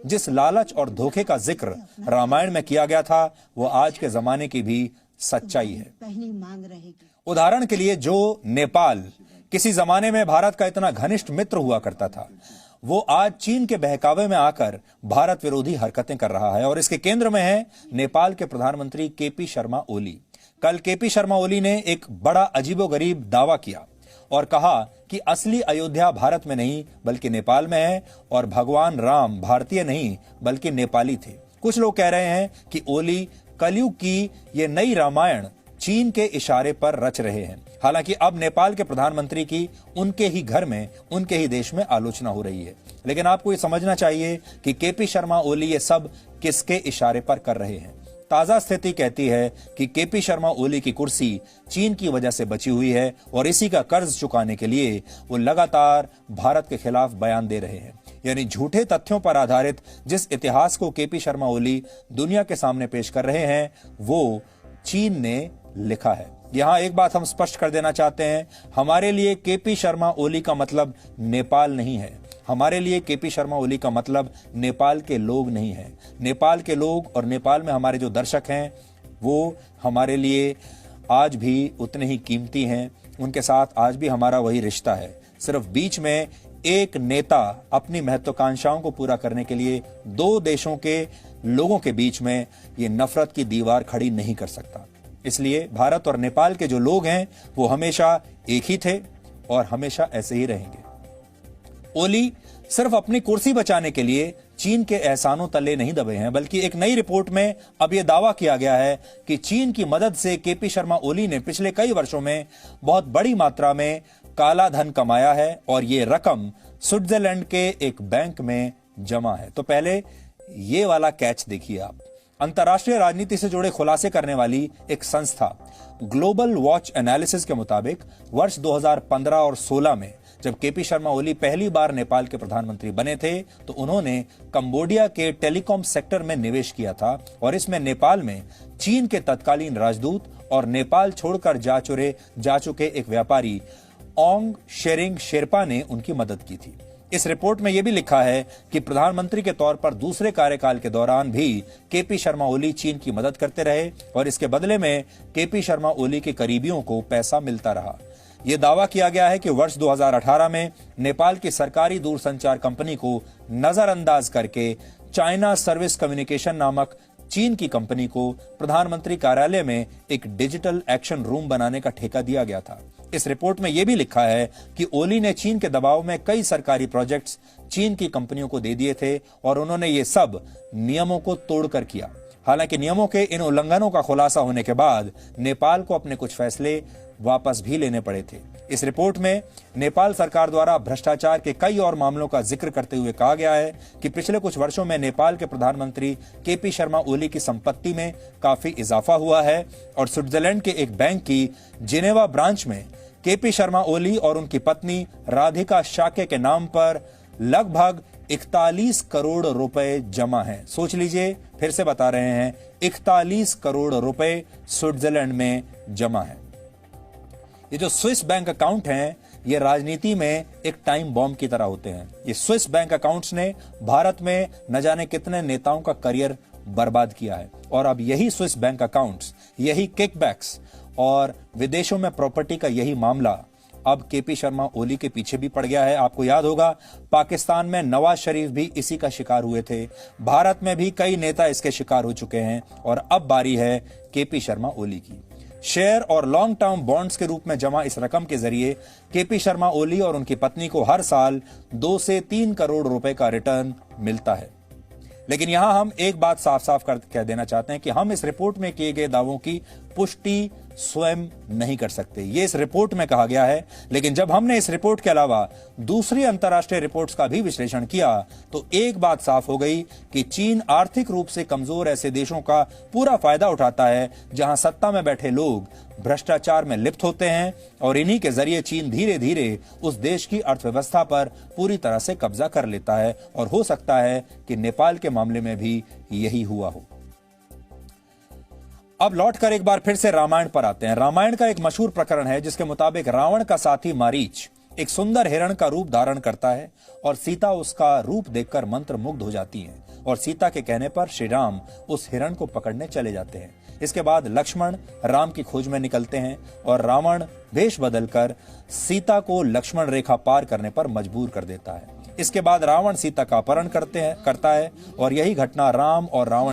जिस लालच और धोखे का जिक्र रामायण में किया गया था वो आज के जमाने की भी सच्चाई है। उदाहरण के लिए जो नेपाल किसी जमाने में भारत का इतना घनिष्ठ मित्र हुआ करता था, वो आज चीन के बहकावे में आकर भारत विरोधी हरकतें कर रहा है और इसके केंद्र में है नेपाल के प्रधानमंत्री केपी शर्मा ओली। कल केपी शर्मा ओली ने एक बड़ा अजीबोगरीब दावा किया और कहा कि असली अयोध्या भारत में नहीं बल्कि नेपाल में है और भगवान राम भारतीय नहीं बल्कि नेपाली थे। कुछ लोग कह रहे हैं कि ओली कलयुग की ये नई रामायण चीन के इशारे पर रच रहे हैं। हालांकि अब नेपाल के प्रधानमंत्री की उनके ही घर में, उनके ही देश में आलोचना हो रही है। लेकिन आपको ये समझना चाहिए कि केपी शर्मा ओली ये सब किसके इशारे पर कर रहे हैं। ताजा स्थिति कहती है कि केपी शर्मा ओली की कुर्सी चीन की वजह से बची हुई है और इसी का कर्ज चुकाने के लिए वो लगातार भारत के खिलाफ बयान दे रहे हैं। यानी झूठे तथ्यों पर आधारित जिस इतिहास को केपी शर्मा ओली दुनिया के सामने पेश कर रहे हैं वो चीन ने लिखा है। यहां एक बात हम स्पष्ट कर देना चाहते हैं, हमारे लिए केपी शर्मा ओली का मतलब नेपाल नहीं है। हमारे लिए केपी शर्मा ओली का मतलब नेपाल के लोग नहीं है। नेपाल के लोग और नेपाल में हमारे जो दर्शक हैं वो हमारे लिए आज भी उतने ही कीमती हैं। उनके साथ आज भी हमारा वही रिश्ता है। सिर्फ बीच में एक नेता अपनी महत्वाकांक्षाओं को पूरा करने के लिए दो देशों के लोगों के बीच में ये नफरत की दीवार खड़ी नहीं कर सकता। इसलिए भारत और नेपाल के जो लोग हैं वो हमेशा एक ही थे और हमेशा ऐसे ही रहेंगे। ओली सिर्फ अपनी कुर्सी बचाने के लिए चीन के एहसानों तले नहीं दबे हैं, बल्कि एक नई रिपोर्ट में अब यह दावा किया गया है कि चीन की मदद से केपी शर्मा ओली ने पिछले कई वर्षों में बहुत बड़ी मात्रा में काला धन कमाया है और यह रकम स्विट्जरलैंड के एक बैंक में जमा है। तो पहले ये वाला कैच देखिए आप। अंतर्राष्ट्रीय राजनीति से जुड़े खुलासे करने वाली एक संस्था ग्लोबल वॉच एनालिसिस के मुताबिक वर्ष 2015 और 16 में जब केपी शर्मा ओली पहली बार नेपाल के प्रधानमंत्री बने थे तो उन्होंने कंबोडिया के टेलीकॉम सेक्टर में निवेश किया था और इसमें नेपाल में चीन के तत्कालीन राजदूत और नेपाल छोड़कर जा चुके एक व्यापारी ओंग शेरिंग शेरपा ने उनकी मदद की थी। इस रिपोर्ट में यह भी लिखा है कि प्रधानमंत्री के तौर पर दूसरे कार्यकाल के दौरान भी केपी शर्मा ओली चीन की मदद करते रहे और इसके बदले में केपी शर्मा ओली के करीबियों को पैसा मिलता रहा। यह दावा किया गया है कि वर्ष 2018 में नेपाल की सरकारी दूरसंचार कंपनी को नजरअंदाज करके चाइना सर्विस कम्युनिकेशन नामक चीन की कंपनी को प्रधानमंत्री कार्यालय में एक डिजिटल एक्शन रूम बनाने का ठेका दिया गया था। इस रिपोर्ट में यह भी लिखा है कि ओली ने चीन के दबाव में कई सरकारी प्रोजेक्ट्स चीन की कंपनियों को दे दिए थे और उन्होंने ये सब नियमों को तोड़कर किया। हालांकि नियमों के इन उल्लंघनों का खुलासा होने के बाद नेपाल को अपने कुछ फैसले वापस भी लेने पड़े थे। इस रिपोर्ट में नेपाल सरकार द्वारा भ्रष्टाचार के कई और मामलों का जिक्र करते हुए कहा गया है कि पिछले कुछ वर्षों में नेपाल के प्रधानमंत्री केपी शर्मा ओली की संपत्ति में काफी इजाफा हुआ है और स्विट्जरलैंड के एक बैंक की जिनेवा ब्रांच में केपी शर्मा ओली और उनकी पत्नी राधिका शाक्य के नाम पर लगभग 41 करोड़ रुपए जमा हैं। सोच लीजिए, फिर से बता रहे हैं, 41 करोड़ रुपए स्विट्जरलैंड में जमा है। ये जो स्विस बैंक अकाउंट हैं ये राजनीति में एक टाइम बॉम्ब की तरह होते हैं। ये स्विस बैंक अकाउंट्स ने भारत में न जाने कितने नेताओं का करियर बर्बाद किया है और अब यही स्विस बैंक अकाउंट्स, यही किकबैक्स और विदेशों में प्रॉपर्टी का यही मामला अब केपी शर्मा ओली के पीछे भी पड़ गया है। आपको याद होगा पाकिस्तान में नवाज शरीफ भी इसी का शिकार हुए थे। भारत में भी कई नेता इसके शिकार हो चुके हैं और अब बारी है केपी शर्मा ओली की। शेयर और लॉन्ग टर्म बॉन्ड्स के रूप में जमा इस रकम के जरिए केपी शर्मा ओली और उनकी पत्नी को हर साल 2 से 3 करोड़ रुपए का रिटर्न मिलता है। लेकिन यहां हम एक बात साफ साफ कर कह देना चाहते हैं कि हम इस रिपोर्ट में किए गए दावों की पुष्टि स्वयं नहीं कर सकते। ये इस रिपोर्ट में कहा गया है, लेकिन जब हमने इस रिपोर्ट के अलावा दूसरी अंतर्राष्ट्रीय रिपोर्ट्स का भी विश्लेषण किया तो एक बात साफ हो गई कि चीन आर्थिक रूप से कमजोर ऐसे देशों का पूरा फायदा उठाता है जहां सत्ता में बैठे लोग भ्रष्टाचार में लिप्त होते हैं और इन्हीं के जरिए चीन धीरे धीरे उस देश की अर्थव्यवस्था पर पूरी तरह से कब्जा कर लेता है और हो सकता है कि नेपाल के मामले में भी यही हुआ हो। अब लौटकर एक बार फिर से रामायण पर आते हैं। रामायण का एक मशहूर प्रकरण है जिसके मुताबिक रावण का साथी मारीच एक सुंदर हिरण का रूप धारण करता है और सीता उसका रूप देखकर मंत्रमुग्ध हो जाती है। और सीता के कहने पर श्री राम उस हिरण को पकड़ने चले जाते हैं। इसके बाद लक्ष्मण राम की खोज में निकलते हैं और रावण वेश बदलकर सीता को लक्ष्मण रेखा पार करने पर मजबूर कर देता है। इसके बाद रावण सीता का अपहरण करता है और यही घटना राम और रावण